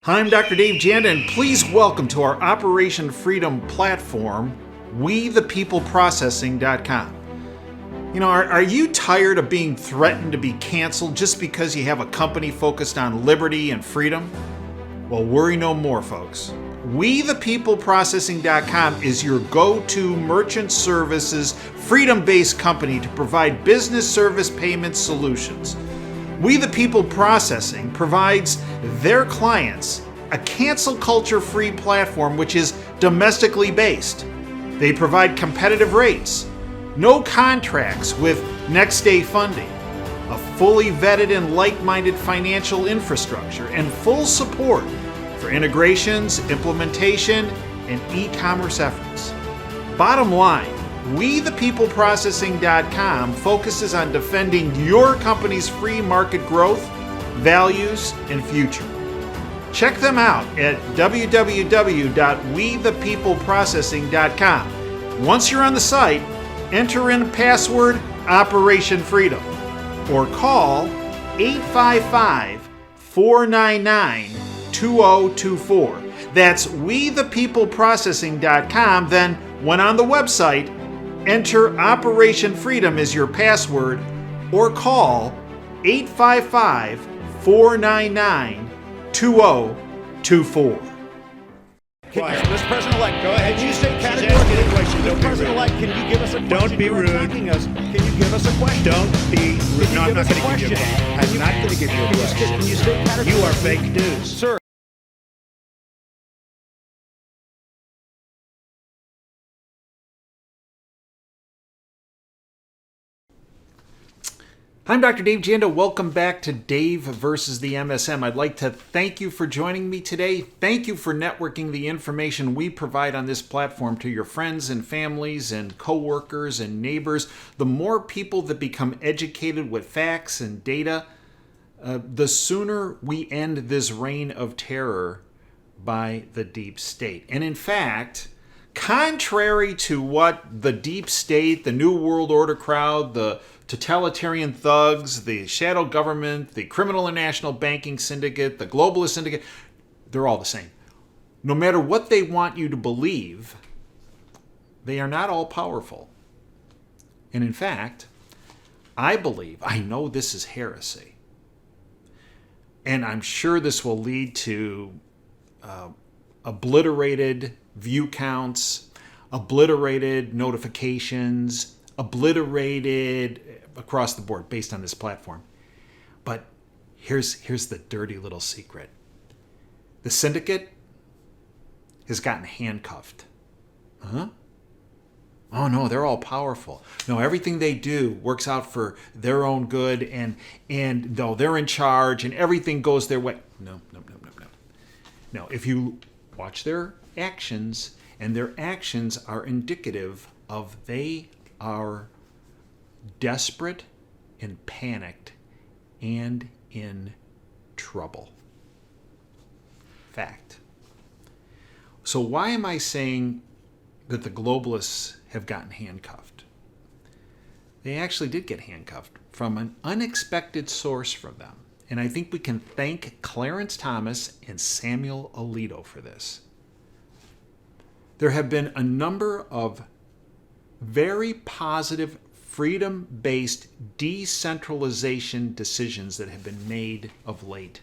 Hi, I'm Dr. Dave Janda, and please welcome to our Operation Freedom platform, WeThePeopleProcessing.com. You know, are you tired of being threatened to be canceled just because you have a company focused on liberty and freedom? Well, worry no more, folks. WeThePeopleProcessing.com is your go-to merchant services, freedom-based company to provide business service payment solutions. We the People Processing provides their clients a cancel culture-free platform which is domestically based. They provide competitive rates, no contracts with next-day funding, a fully vetted and like-minded financial infrastructure, and full support for integrations, implementation, and e-commerce efforts. Bottom line, WeThePeopleProcessing.com focuses on defending your company's free market growth, values, and future. Check them out at www.WeThePeopleProcessing.com. Once you're on the site, enter in password Operation Freedom or call 855-499-2024. That's WeThePeopleProcessing.com. Then, when on the website, enter Operation Freedom as your password or call 855-499-2024. Mr. President-elect, go ahead. Can you state She's categorically? asking a question. Mr. Don't be President-elect, can you give us a question? Don't be You are rude. attacking us. Can you give us a question? Don't be rude. No, I'm not going to give you a question. question. I'm not going to give you a question. Can you state categorically? You are fake news. Sir. I'm Dr. Dave Janda. Welcome back to Dave versus the MSM. I'd like to thank you for joining me today. Thank you for networking the information we provide on this platform to your friends and families and coworkers and neighbors. The more people that become educated with facts and data, the sooner we end this reign of terror by the deep state. And in fact, contrary to what the deep state, the New World Order crowd, the totalitarian thugs, the shadow government, the criminal international banking syndicate, the globalist syndicate, they're all the same. No matter what they want you to believe, they are not all powerful. And in fact, I know this is heresy. And I'm sure this will lead to obliterated view counts, obliterated notifications, obliterated across the board based on this platform. But here's the dirty little secret. The syndicate has gotten handcuffed. Huh? Oh no, they're all powerful. No, everything they do works out for their own good, and though they're in charge and everything goes their way. No. No, if you watch their actions, and their actions are indicative of they are desperate and panicked and in trouble. Fact. So why am I saying that the globalists have gotten handcuffed? They actually did get handcuffed from an unexpected source from them. And I think we can thank Clarence Thomas and Samuel Alito for this. There have been a number of very positive, freedom-based decentralization decisions that have been made of late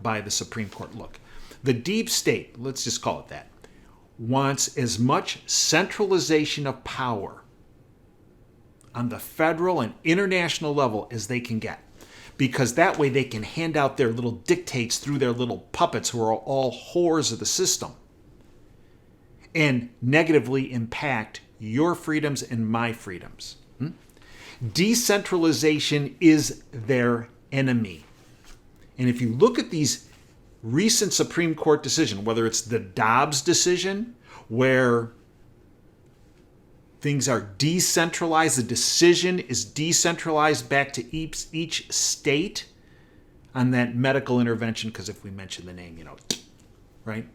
by the Supreme Court. Look, the deep state, let's just call it that, wants as much centralization of power on the federal and international level as they can get, because that way they can hand out their little dictates through their little puppets who are all whores of the system and negatively impact your freedoms and my freedoms. Decentralization is their enemy. And if you look at these recent Supreme Court decisions, whether it's the Dobbs decision, where things are decentralized, the decision is decentralized back to each state on that medical intervention, because if we mention the name, right?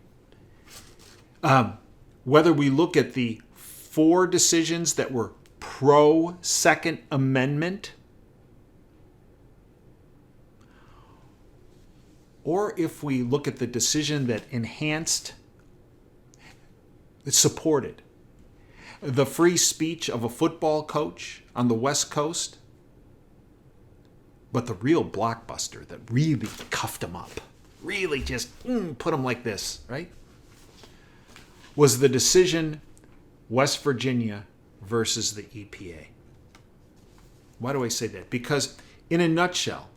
Whether we look at the 4 decisions that were pro-Second Amendment, or if we look at the decision that supported the free speech of a football coach on the West Coast, but the real blockbuster that really cuffed him up, really just put him like this, right, was the decision West Virginia versus the EPA. Why do I say that? Because in a nutshell,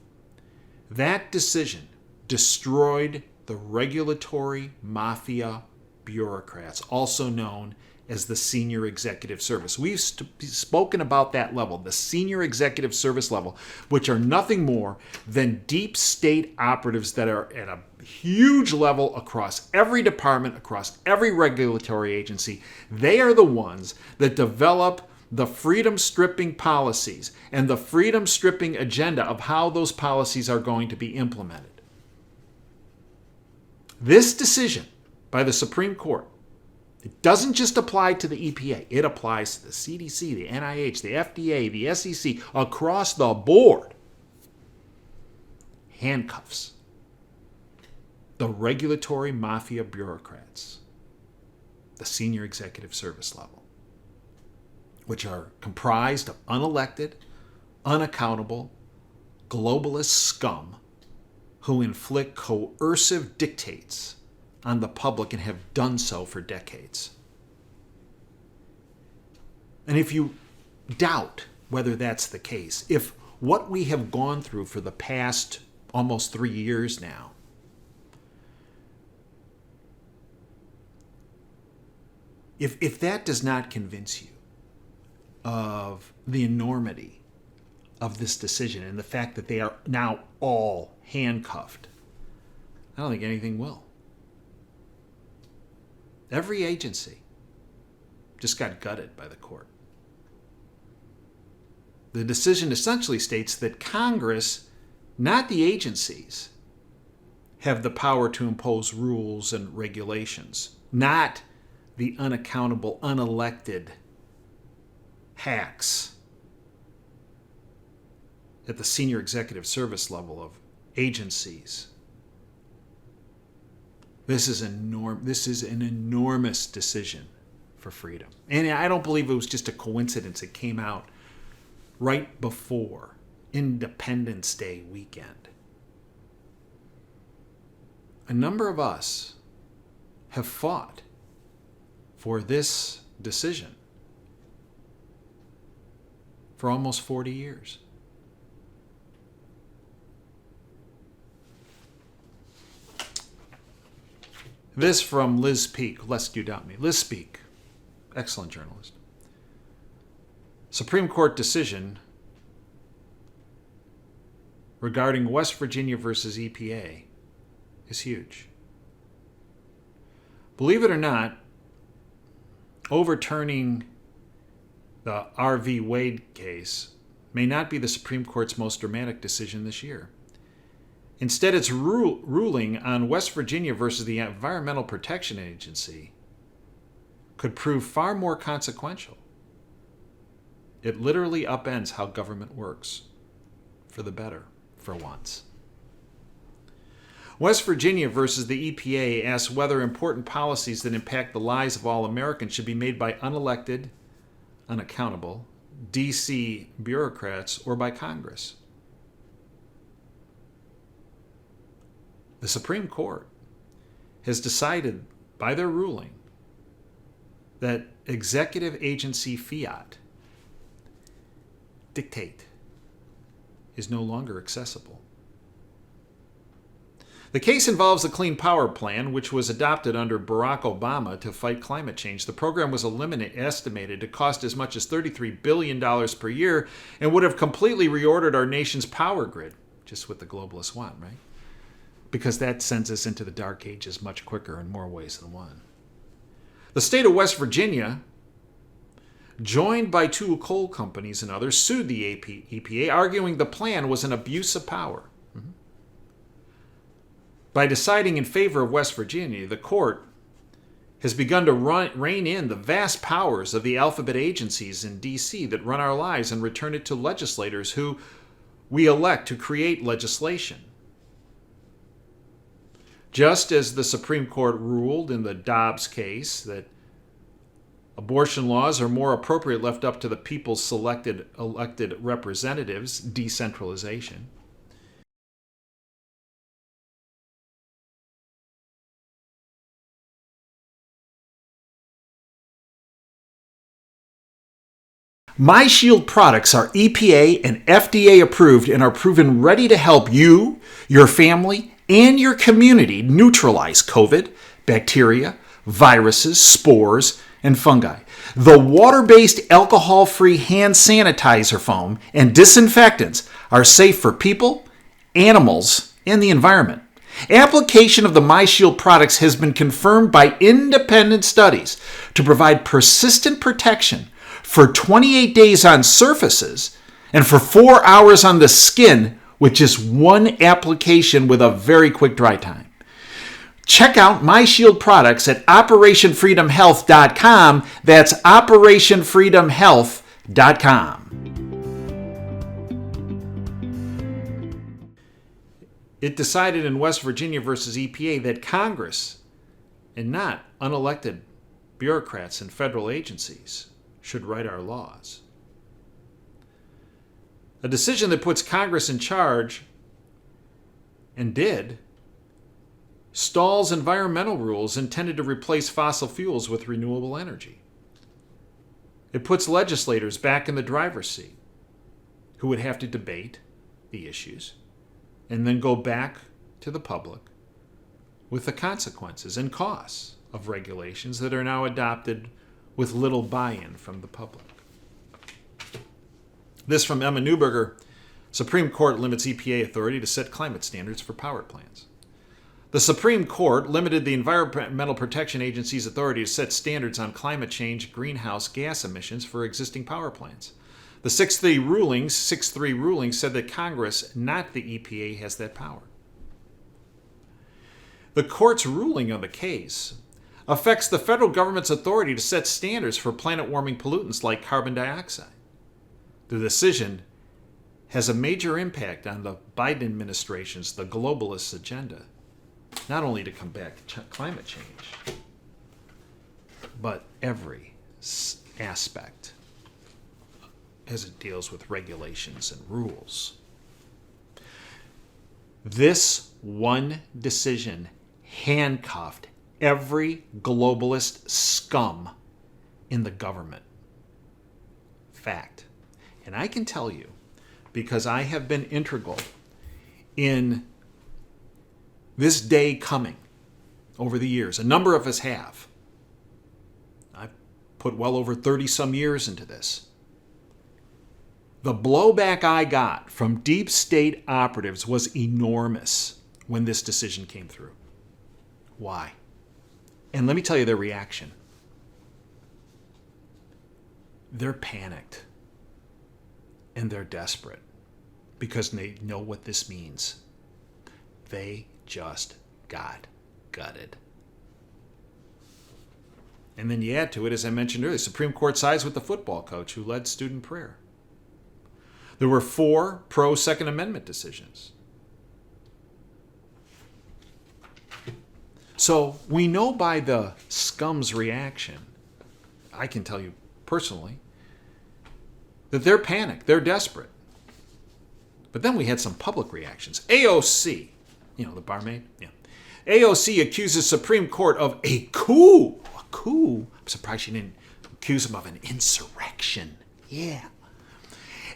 that decision destroyed the regulatory mafia bureaucrats, also known as the senior executive service. We've spoken about that level, the senior executive service level, which are nothing more than deep state operatives that are at a huge level across every department, across every regulatory agency. They are the ones that develop the freedom-stripping policies and the freedom-stripping agenda of how those policies are going to be implemented. This decision by the Supreme Court, it doesn't just apply to the EPA. It applies to the CDC, the NIH, the FDA, the SEC, across the board. Handcuffs the regulatory mafia bureaucrats, the senior executive service level, which are comprised of unelected, unaccountable, globalist scum who inflict coercive dictates on the public and have done so for decades. And if you doubt whether that's the case, if what we have gone through for the past almost 3 years now if that does not convince you of the enormity of this decision and the fact that they are now all handcuffed, I don't think anything will. Every agency just got gutted by the court. The decision essentially states that Congress, not the agencies, have the power to impose rules and regulations, not the unaccountable, unelected hacks at the senior executive service level of agencies. This is an enormous decision for freedom. And I don't believe it was just a coincidence it came out right before Independence Day weekend. A number of us have fought for this decision for almost 40 years. This from Liz Peek, lest you doubt me. Liz Peek, excellent journalist. Supreme Court decision regarding West Virginia versus EPA is huge. Believe it or not, overturning the R.V. Wade case may not be the Supreme Court's most dramatic decision this year. Instead, its ruling on West Virginia versus the Environmental Protection Agency could prove far more consequential. It literally upends how government works, for the better, for once. West Virginia versus the EPA asks whether important policies that impact the lives of all Americans should be made by unelected, unaccountable, D.C. bureaucrats or by Congress. The Supreme Court has decided by their ruling that executive agency fiat, dictate, is no longer accessible. The case involves the Clean Power Plan, which was adopted under Barack Obama to fight climate change. The program was estimated to cost as much as $33 billion per year and would have completely reordered our nation's power grid, just what the globalists want, right? Because that sends us into the dark ages much quicker in more ways than one. The state of West Virginia, joined by 2 coal companies and others, sued the EPA, arguing the plan was an abuse of power. By deciding in favor of West Virginia, the court has begun to rein in the vast powers of the alphabet agencies in D.C. that run our lives and return it to legislators who we elect to create legislation. Just as the Supreme Court ruled in the Dobbs case that abortion laws are more appropriate left up to the people's elected representatives, decentralization. MyShield products are EPA and FDA approved and are proven ready to help you, your family, and your community neutralize COVID, bacteria, viruses, spores, and fungi. The water-based alcohol-free hand sanitizer foam and disinfectants are safe for people, animals, and the environment. Application of the MyShield products has been confirmed by independent studies to provide persistent protection for 28 days on surfaces and for 4 hours on the skin with just one application with a very quick dry time. Check out MyShield products at OperationFreedomHealth.com. That's OperationFreedomHealth.com. It decided in West Virginia versus EPA that Congress, and not unelected bureaucrats in federal agencies, should write our laws. A decision that puts Congress in charge, and did, stalls environmental rules intended to replace fossil fuels with renewable energy. It puts legislators back in the driver's seat, who would have to debate the issues and then go back to the public with the consequences and costs of regulations that are now adopted with little buy-in from the public. This from Emma Neuberger. Supreme Court limits EPA authority to set climate standards for power plants. The Supreme Court limited the Environmental Protection Agency's authority to set standards on climate change greenhouse gas emissions for existing power plants. The 6-3 ruling said that Congress, not the EPA, has that power. The court's ruling on the case affects the federal government's authority to set standards for planet-warming pollutants like carbon dioxide. The decision has a major impact on the Biden administration's, the globalist agenda, not only to combat climate change, but every aspect as it deals with regulations and rules. This one decision handcuffed every globalist scum in the government. Fact. And I can tell you, because I have been integral in this day coming over the years. A number of us have. I've put well over 30 some years into this. The blowback I got from deep state operatives was enormous when this decision came through. Why? And let me tell you their reaction. They're panicked. And they're desperate because they know what this means. They just got gutted. And then you add to it, as I mentioned earlier, the Supreme Court sides with the football coach who led student prayer. There were 4 pro-Second Amendment decisions. So we know by the scum's reaction, I can tell you personally, that they're panicked, they're desperate. But then we had some public reactions. AOC, the barmaid? Yeah. AOC accuses Supreme Court of a coup. A coup? I'm surprised she didn't accuse him of an insurrection. Yeah.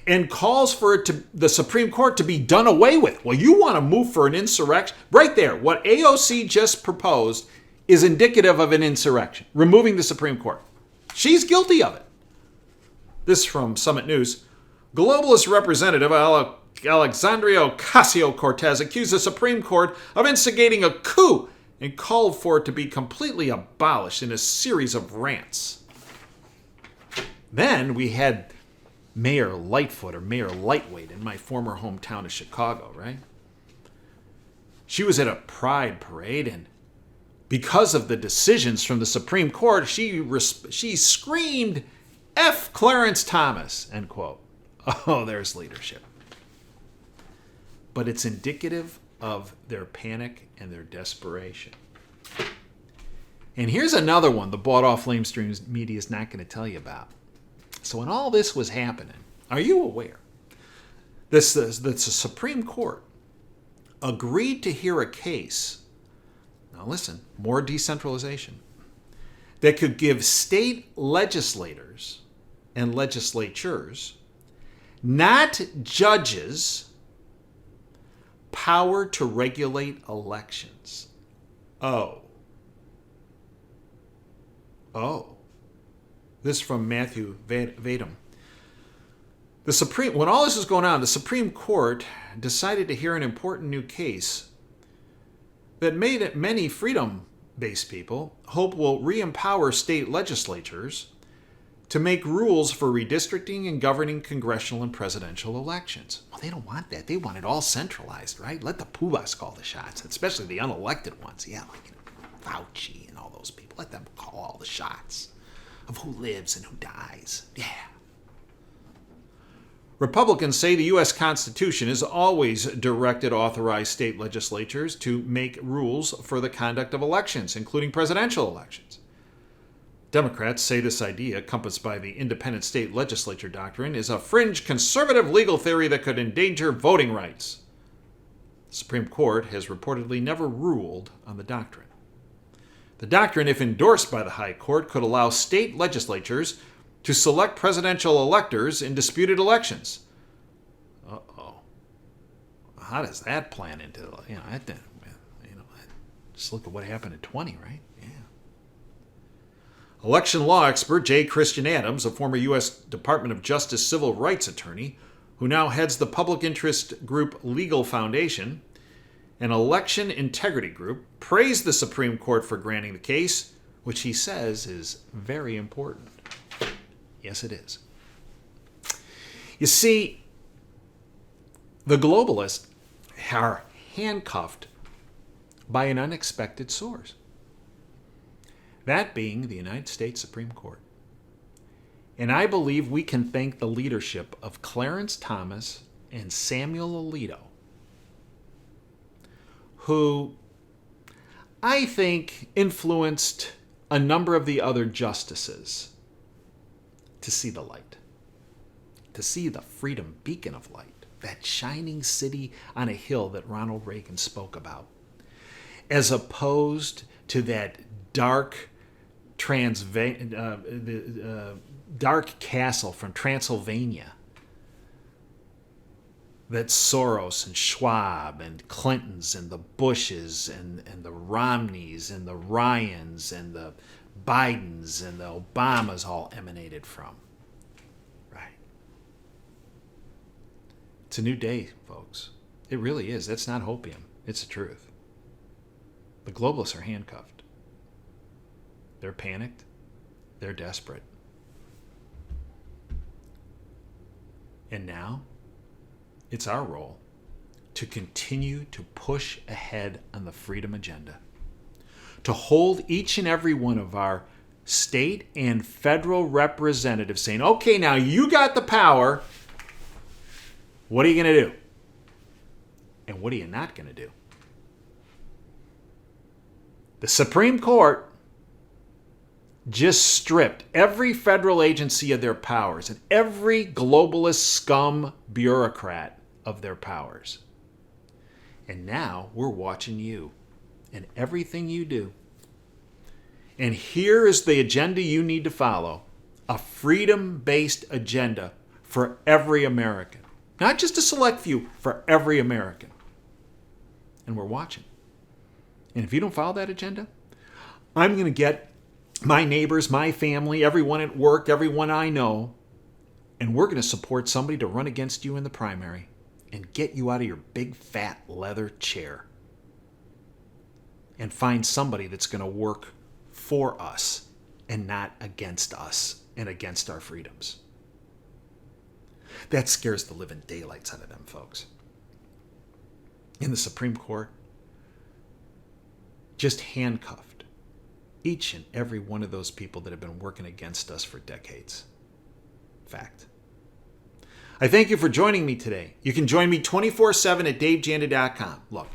And calls for the Supreme Court to be done away with. Well, you want to move for an insurrection? Right there, what AOC just proposed is indicative of an insurrection, removing the Supreme Court. She's guilty of it. This from Summit News. Globalist Representative Alexandria Ocasio-Cortez accused the Supreme Court of instigating a coup and called for it to be completely abolished in a series of rants. Then we had Mayor Lightfoot, or Mayor Lightweight, in my former hometown of Chicago, right? She was at a pride parade, and because of the decisions from the Supreme Court, she screamed, F. Clarence Thomas, end quote. Oh, there's leadership. But it's indicative of their panic and their desperation. And here's another one the bought-off lamestream media is not going to tell you about. So when all this was happening, are you aware that the Supreme Court agreed to hear a case, now listen, more decentralization, that could give state legislators and legislatures, not judges, power to regulate elections? Oh. This is from Matthew Vadum. When all this was going on, the Supreme Court decided to hear an important new case that made many freedom-based people hope will re-empower state legislatures to make rules for redistricting and governing congressional and presidential elections. Well, they don't want that. They want it all centralized, right? Let the poobahs call the shots, especially the unelected ones. Yeah, like Fauci and all those people. Let them call all the shots of who lives and who dies. Yeah. Republicans say the U.S. Constitution has always directed authorized state legislatures to make rules for the conduct of elections, including presidential elections. Democrats say this idea, encompassed by the independent state legislature doctrine, is a fringe conservative legal theory that could endanger voting rights. The Supreme Court has reportedly never ruled on the doctrine. The doctrine, if endorsed by the High Court, could allow state legislatures to select presidential electors in disputed elections. Uh-oh. How does that plan into, just look at what happened in 20, right? Yeah. Election law expert J. Christian Adams, a former U.S. Department of Justice civil rights attorney, who now heads the public interest group Legal Foundation, an election integrity group, praised the Supreme Court for granting the case, which he says is very important. Yes, it is. You see, the globalists are handcuffed by an unexpected source. That being the United States Supreme Court. And I believe we can thank the leadership of Clarence Thomas and Samuel Alito, who I think influenced a number of the other justices to see the light, to see the freedom beacon of light, that shining city on a hill that Ronald Reagan spoke about, as opposed to that dark dark castle from Transylvania that Soros and Schwab and Clintons and the Bushes and the Romneys and the Ryans and the Bidens and the Obamas all emanated from. Right. It's a new day, folks. It really is. That's not hopium. It's the truth. The globalists are handcuffed. They're panicked. They're desperate. And now, it's our role to continue to push ahead on the freedom agenda, to hold each and every one of our state and federal representatives saying, okay, now you got the power. What are you going to do? And what are you not going to do? The Supreme Court just stripped every federal agency of their powers and every globalist scum bureaucrat of their powers. And now we're watching you and everything you do. And here is the agenda you need to follow. A freedom-based agenda for every American. Not just a select few, for every American. And we're watching. And if you don't follow that agenda, I'm going to get my neighbors, my family, everyone at work, everyone I know, and we're going to support somebody to run against you in the primary and get you out of your big fat leather chair and find somebody that's going to work for us and not against us and against our freedoms. That scares the living daylights out of them, folks. In the Supreme Court, just handcuffed each and every one of those people that have been working against us for decades. Fact. I thank you for joining me today. You can join me 24/7 at davejanda.com. Look,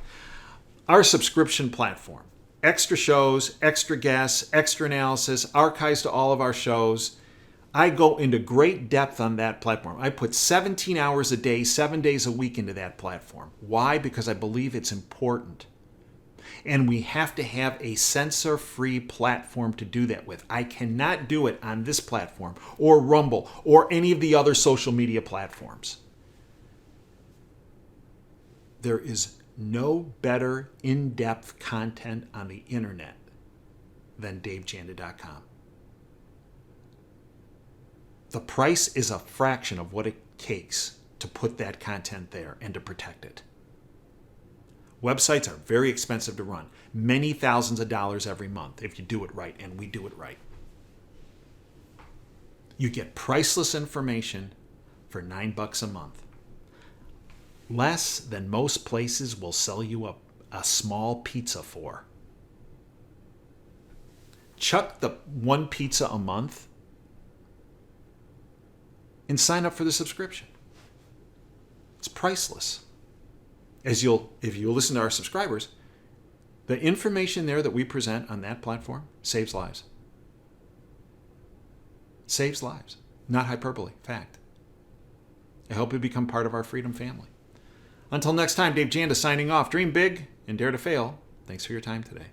Our subscription platform. Extra shows, extra guests, extra analysis, archives to all of our shows. I go into great depth on that platform. I put 17 hours a day, 7 days a week into that platform. Why? Because I believe it's important. And we have to have a censor-free platform to do that with. I cannot do it on this platform or Rumble or any of the other social media platforms. There is no better in-depth content on the internet than DaveJanda.com. The price is a fraction of what it takes to put that content there and to protect it. Websites are very expensive to run, many thousands of dollars every month if you do it right, and we do it right. You get priceless information for $9 a month. Less than most places will sell you a small pizza for. Chuck the one pizza a month and sign up for the subscription. It's priceless. If you listen to our subscribers, the information there that we present on that platform saves lives. Saves lives. Not hyperbole. Fact. I hope you become part of our freedom family. Until next time, Dave Janda signing off. Dream big and dare to fail. Thanks for your time today.